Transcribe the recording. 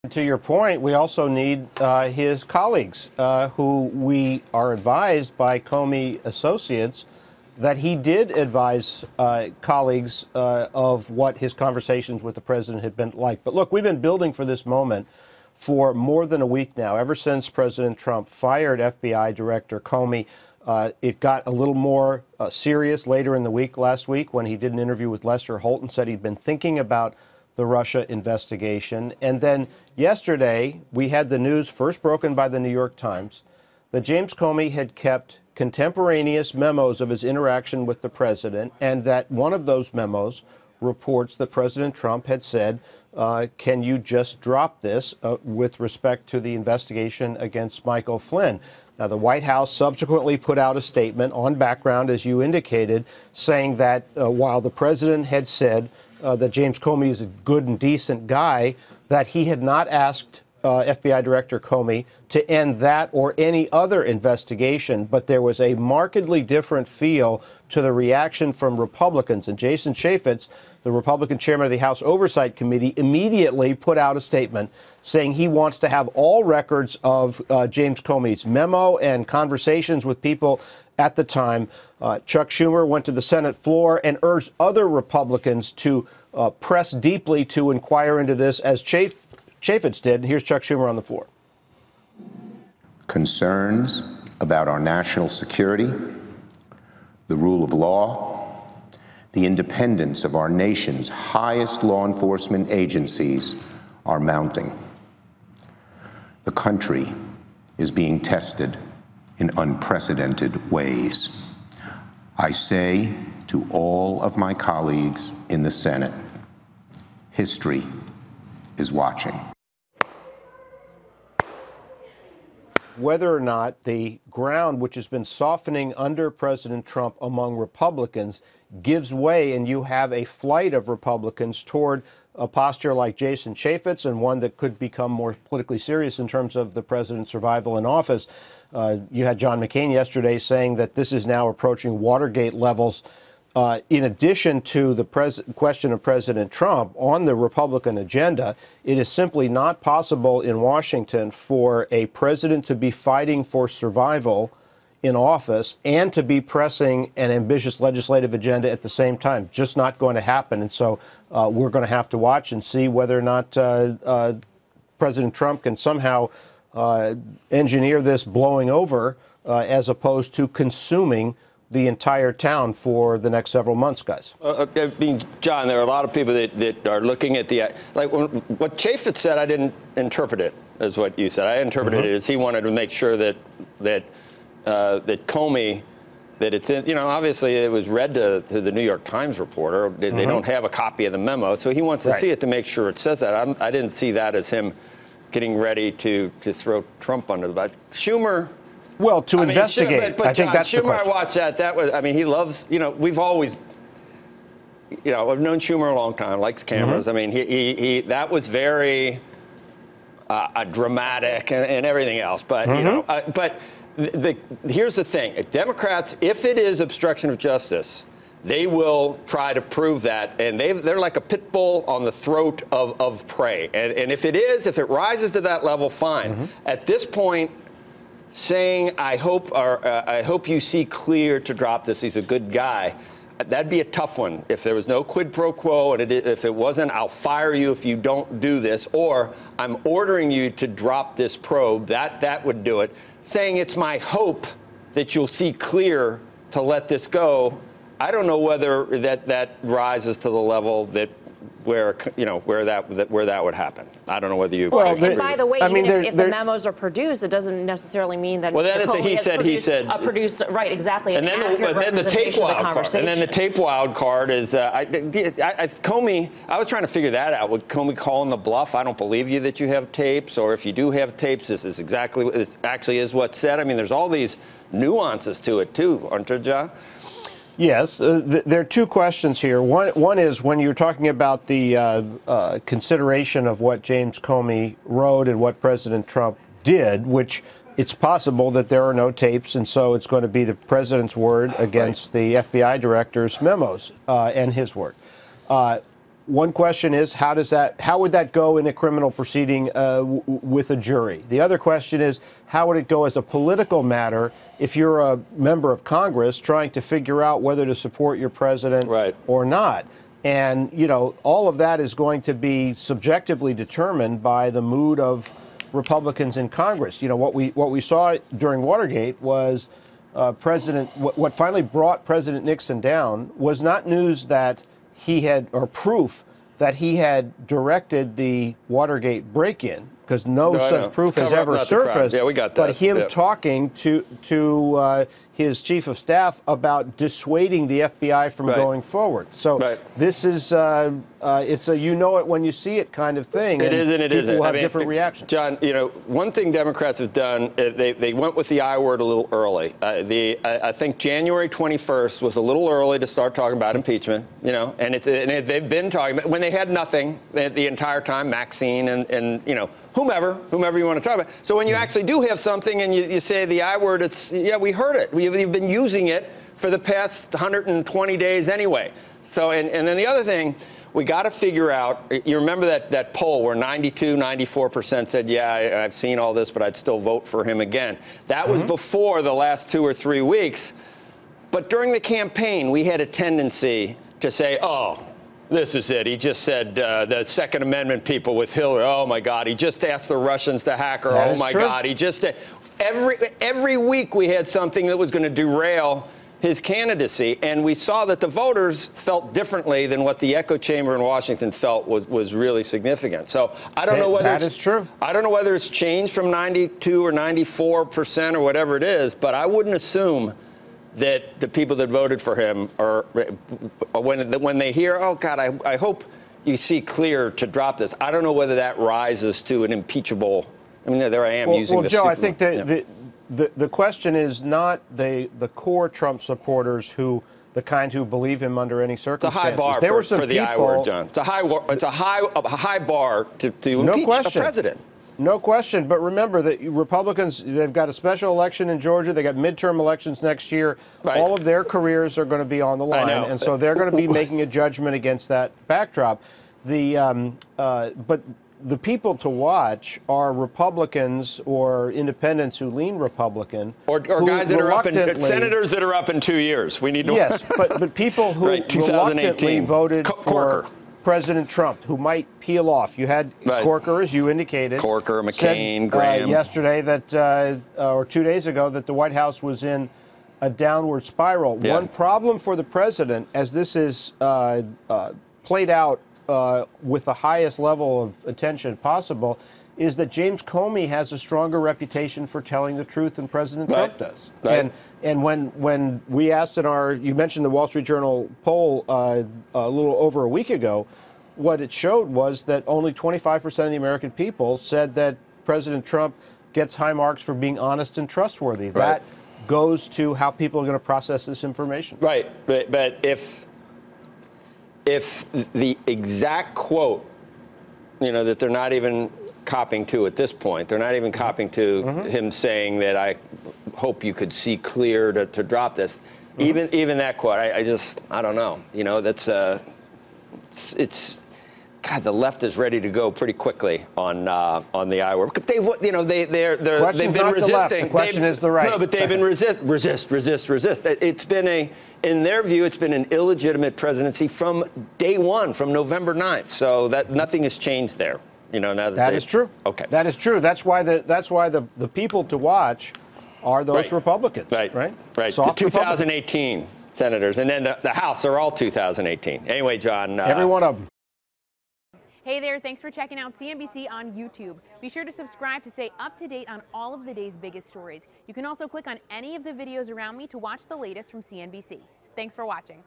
To your point, we also need his colleagues, who we are advised by Comey associates that he did advise colleagues of what his conversations with the president had been like. But look, we've been building for this moment for more than a week now, ever since President Trump fired FBI Director Comey. It got a little more serious later in the week last week when he did an interview with Lester Holt and said he'd been thinking about the Russia investigation. And then yesterday, we had the news first broken by the New York Times that James Comey had kept contemporaneous memos of his interaction with the president, and that one of those memos reports that President Trump had said, can you just drop this with respect to the investigation against Michael Flynn? Now, the White House subsequently put out a statement on background, as you indicated, saying that while the president had said that James Comey is a good and decent guy, that he had not asked FBI Director Comey to end that or any other investigation, but there was a markedly different feel to the reaction from Republicans. And Jason Chaffetz, the Republican chairman of the House Oversight Committee, immediately put out a statement saying he wants to have all records of James Comey's memo and conversations with people at the time. Chuck Schumer went to the Senate floor and urged other Republicans to press deeply to inquire into this, as Chaffetz did. Here's Chuck Schumer on the floor. Concerns about our national security, the rule of law, the independence of our nation's highest law enforcement agencies are mounting. The country is being tested in unprecedented ways. I say to all of my colleagues in the Senate, history is watching. Whether or not the ground which has been softening under President Trump among Republicans gives way and you have a flight of Republicans toward a posture like Jason Chaffetz, and one that could become more politically serious in terms of the president's survival in office. You had John McCain yesterday saying that this is now approaching Watergate levels. In addition to the question of President Trump on the Republican agenda, it is simply not possible in Washington for a president to be fighting for survival in office and to be pressing an ambitious legislative agenda at the same time. Just not going to happen. And so we're going to have to watch and see whether or not President Trump can somehow engineer this blowing over as opposed to consuming the entire town for the next several months, guys. I mean, John, there are a lot of people that are looking at the, like what Chaffetz said, I didn't interpret it as what you said. I interpreted it as he wanted to make sure that Comey, that it's in, obviously it was read to the New York Times reporter. They don't have a copy of the memo, so he wants to see it to make sure it says that. I didn't see that as him getting ready to throw Trump under the bus. Schumer. Well, to investigate, but I think John, that's the Schumer, question. I watched that. That was, I mean, he loves, we've always, I've known Schumer a long time, likes cameras. I mean, he that was very dramatic and everything else. But, but here's the thing. Democrats, if it is obstruction of justice, they will try to prove that. And they're like a pit bull on the throat of prey. And if it rises to that level, fine. At this point, saying, I hope you see clear to drop this, he's a good guy, that'd be a tough one. If there was no quid pro quo, and if it wasn't, I'll fire you if you don't do this, or I'm ordering you to drop this probe, that would do it. Saying it's my hope that you'll see clear to let this go, I don't know whether that rises to the level that where that would happen. I don't know whether you. Well, and by the way, if the memos are produced, it doesn't necessarily mean that. Well, then it's a he said. Produced, right, exactly. And then the tape wild card. And then the tape wild card is Comey. I was trying to figure that out. Would Comey call in the bluff? I don't believe you that you have tapes, or if you do have tapes, this is exactly this actually is what's said. I mean, there's all these nuances to it too, aren't there, John? Yes, there are two questions here. One is when you're talking about the consideration of what James Comey wrote and what President Trump did, which it's possible that there are no tapes, and so it's going to be the president's word against the FBI director's memos and his word. one question is, how would that go in a criminal proceeding with a jury? The other question is, how would it go as a political matter if you're a member of Congress trying to figure out whether to support your president or not? And, you know, all of that is going to be subjectively determined by the mood of Republicans in Congress. You know, what we saw during Watergate was what finally brought President Nixon down was not news that he had, or proof that he had directed the Watergate break-in, because no such proof has ever surfaced. Yeah, we got that. But him talking to his chief of staff about dissuading the FBI from going forward. So this is it's a you know it when you see it kind of thing. It is and it isn't. People have different reactions. John, you know, one thing Democrats have done, they went with the I word a little early. I think January 21st was a little early to start talking about impeachment. You know, and they've been talking about when they had nothing the entire time, Maxine and you know, whomever you want to talk about. So when you actually do have something and you say the I word, it's, yeah, we heard it. We've been using it for the past 120 days anyway. So, and then the other thing, we got to figure out, you remember that poll where 94% said, yeah, I've seen all this, but I'd still vote for him again. That was before the last 2 or 3 weeks. But during the campaign, we had a tendency to say, oh, this is it. He just said the Second Amendment people with Hillary. Oh, my God. He just asked the Russians to hack her. Oh, my God. He just every week we had something that was going to derail his candidacy. And we saw that the voters felt differently than what the echo chamber in Washington felt was really significant. So I don't know whether it's true. I don't know whether it's changed from 92 or 94% or whatever it is, but I wouldn't assume that the people that voted for him are, when they hear, oh, God, I hope you see clear to drop this. I don't know whether that rises to an impeachable. I mean, there I am using the. Well, Joe, I think that the question is not the core Trump supporters who the kind who believe him under any circumstances. It's a high bar there were some for the I word, John. It's a high bar to impeach a president. No question, but remember that Republicans, they've got a special election in Georgia, they got midterm elections next year. All of their careers are going to be on the line, and so they're going to be making a judgment against that backdrop. But the people to watch are Republicans or independents who lean Republican. Or guys that are up in, senators that are up in 2 years. We need to. Yes, but people who reluctantly voted for President Trump, who might peel off. You had Corker, as you indicated. Corker, McCain, Graham. Yesterday that, or 2 days ago, that the White House was in a downward spiral. One problem for the president, as this is played out with the highest level of attention possible, is that James Comey has a stronger reputation for telling the truth than President Trump does. And when we asked you mentioned the Wall Street Journal poll a little over a week ago, what it showed was that only 25% of the American people said that President Trump gets high marks for being honest and trustworthy. That goes to how people are going to process this information. Right, but if the exact quote, you know, that they're not even copying to at this point. They're not even copying to him saying that I hope you could see clear to drop this. Even that quote, I don't know. You know, that's it's God. The left is ready to go pretty quickly on the I word. They've been resisting. The question is the right. No, but they've been resist. It's been in their view, it's been an illegitimate presidency from day one, from November 9th. So that nothing has changed there. You know, now that is true. Okay, that is true. That's why the people to watch are those Republicans. Right. Soft the 2018 senators, and then the House are all 2018. Anyway, John. Every one of them. Hey there, thanks for checking out CNBC on YouTube. Be sure to subscribe to stay up to date on all of the day's biggest stories. You can also click on any of the videos around me to watch the latest from CNBC. Thanks for watching.